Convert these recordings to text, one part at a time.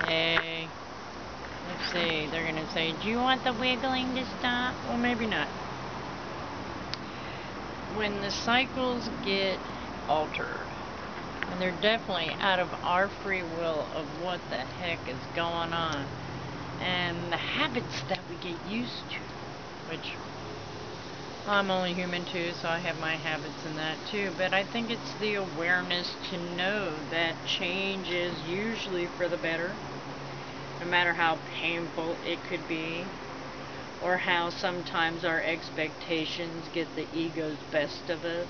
Hey, let's see. They're going to say, do you want the wiggling to stop? Well, maybe not. When the cycles get altered, and they're definitely out of our free will of what the heck is going on, and the habits that we get used to, which I'm only human too, so I have my habits in that too, but I think it's the awareness to know that change is usually for the better, no matter how painful it could be, or how sometimes our expectations get the ego's best of us,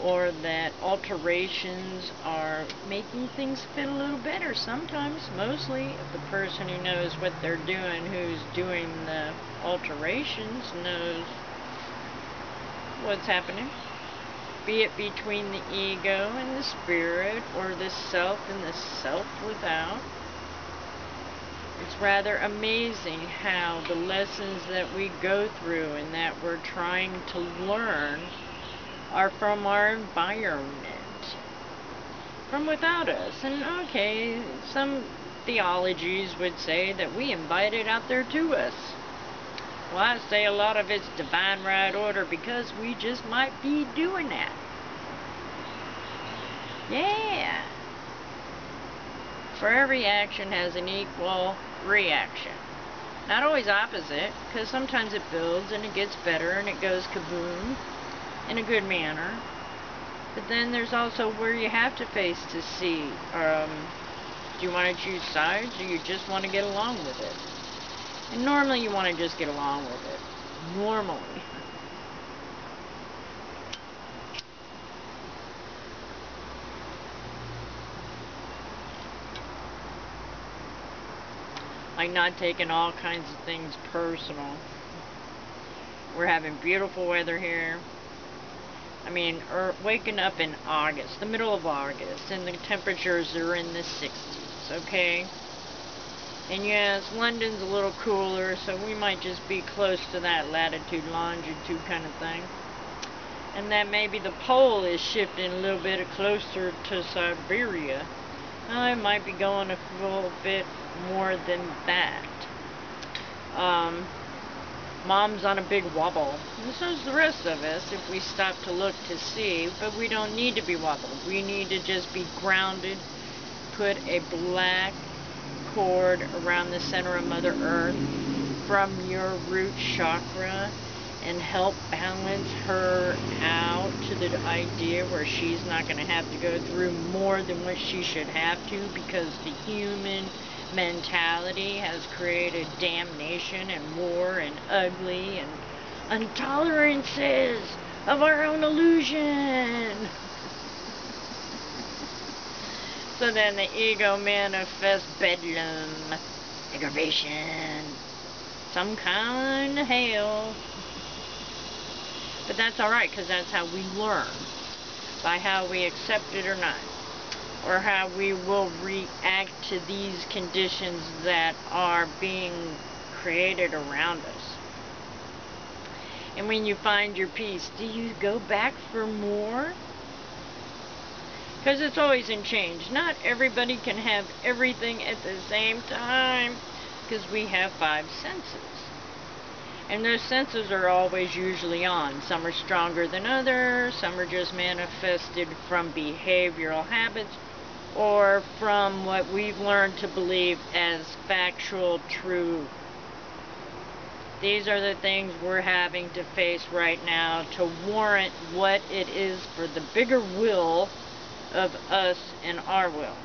or that alterations are making things fit a little better sometimes, mostly if the person who knows what they're doing, who's doing the alterations, knows what's happening, be it between the ego and the spirit, or the self and the self without. It's rather amazing how the lessons that we go through and that we're trying to learn are from our environment, from without us. And okay, some theologies would say that we invite it out there to us. Well, I say a lot of it's divine right order because we just might be doing that. Yeah. For every action has an equal reaction. Not always opposite, because sometimes it builds and it gets better and it goes kaboom in a good manner. But then there's also where you have to face to see, do you want to choose sides or you just want to get along with it? And normally you want to just get along with it. Normally. Like not taking all kinds of things personal. We're having beautiful weather here. I mean, waking up in August, the middle of August, and the temperatures are in the 60s, okay? And yes, London's a little cooler, so we might just be close to that latitude, longitude kind of thing. And that maybe the pole is shifting a little bit closer to Siberia. I might be going a little bit more than that. Mom's on a big wobble, and so's the rest of us if we stop to look to see, but we don't need to be wobbled. We need to just be grounded, put a black cord around the center of Mother Earth from your root chakra and help balance her out to the idea where she's not going to have to go through more than what she should have to, because the human mentality has created damnation and war and ugly and intolerances of our own illusion. So then the ego manifests bedlam, aggravation, some kind of hell. But that's alright, because that's how we learn, by how we accept it or not, or how we will react to these conditions that are being created around us. And when you find your peace, do you go back for more? Because it's always in change. Not everybody can have everything at the same time, because we have 5 senses. And those senses are always usually on. Some are stronger than others, some are just manifested from behavioral habits, or from what we've learned to believe as factual truth. These are the things we're having to face right now to warrant what it is for the bigger will of us and our will.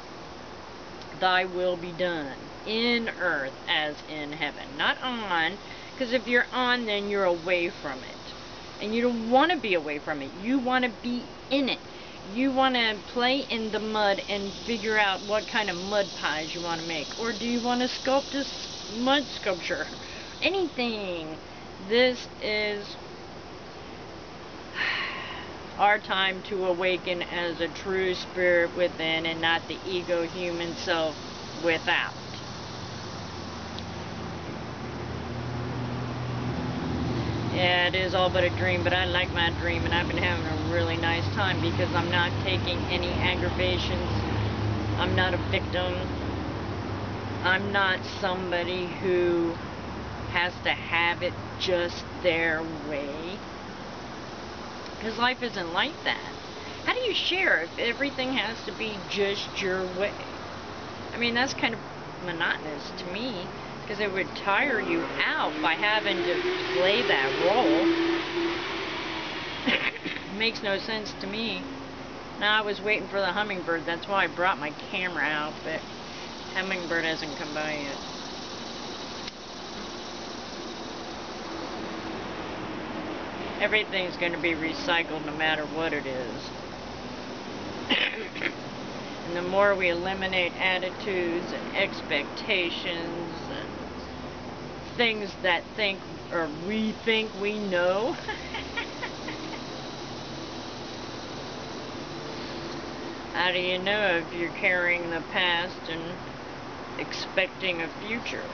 Thy will be done in earth as in heaven. Not on, because if you're on, then you're away from it. And you don't want to be away from it. You want to be in it. You want to play in the mud and figure out what kind of mud pies you want to make. Or do you want to sculpt a mud sculpture? Anything. This is our time to awaken as a true spirit within and not the ego human self without. Yeah, it is all but a dream, but I like my dream, and I've been having a really nice time because I'm not taking any aggravations. I'm not a victim. I'm not somebody who has to have it just their way. Because life isn't like that. How do you share if everything has to be just your way? I mean, that's kind of monotonous to me, because it would tire you out by having to play that role. Makes no sense to me. Now, I was waiting for the hummingbird. That's why I brought my camera out, but hummingbird hasn't come by yet. Everything's going to be recycled no matter what it is. And the more we eliminate attitudes and expectations and things that we think we know, how do you know if you're carrying the past and expecting a future?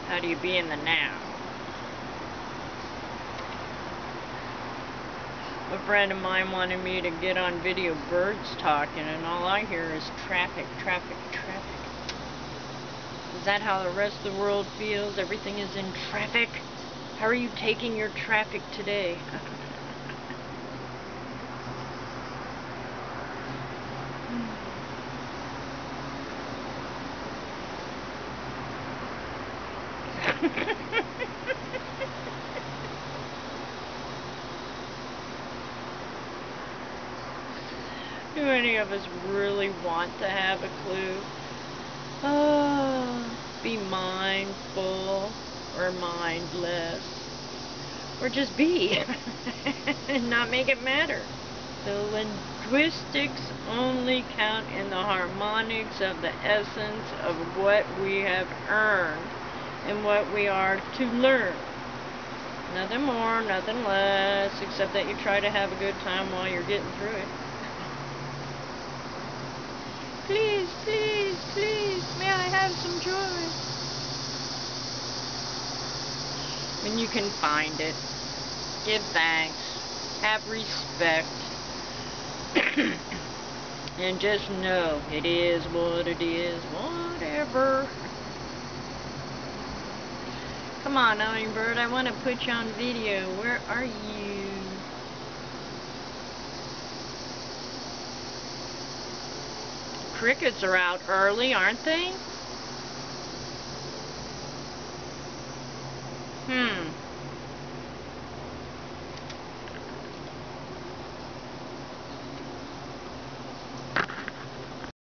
How do you be in the now? A friend of mine wanted me to get on video birds talking, and all I hear is traffic, traffic, traffic. Is that how the rest of the world feels? Everything is in traffic? How are you taking your traffic today? Do any of us really want to have a clue? Be mindful or mindless, or just be and not make it matter. The linguistics only count in the harmonics of the essence of what we have earned and what we are to learn. Nothing more, nothing less, except that you try to have a good time while you're getting through it. Please, please, please, may I have some joy? When you can find it, give thanks, have respect, and just know it is what it is, whatever. Come on, hummingbird, I want to put you on video. Where are you? Crickets are out early, aren't they?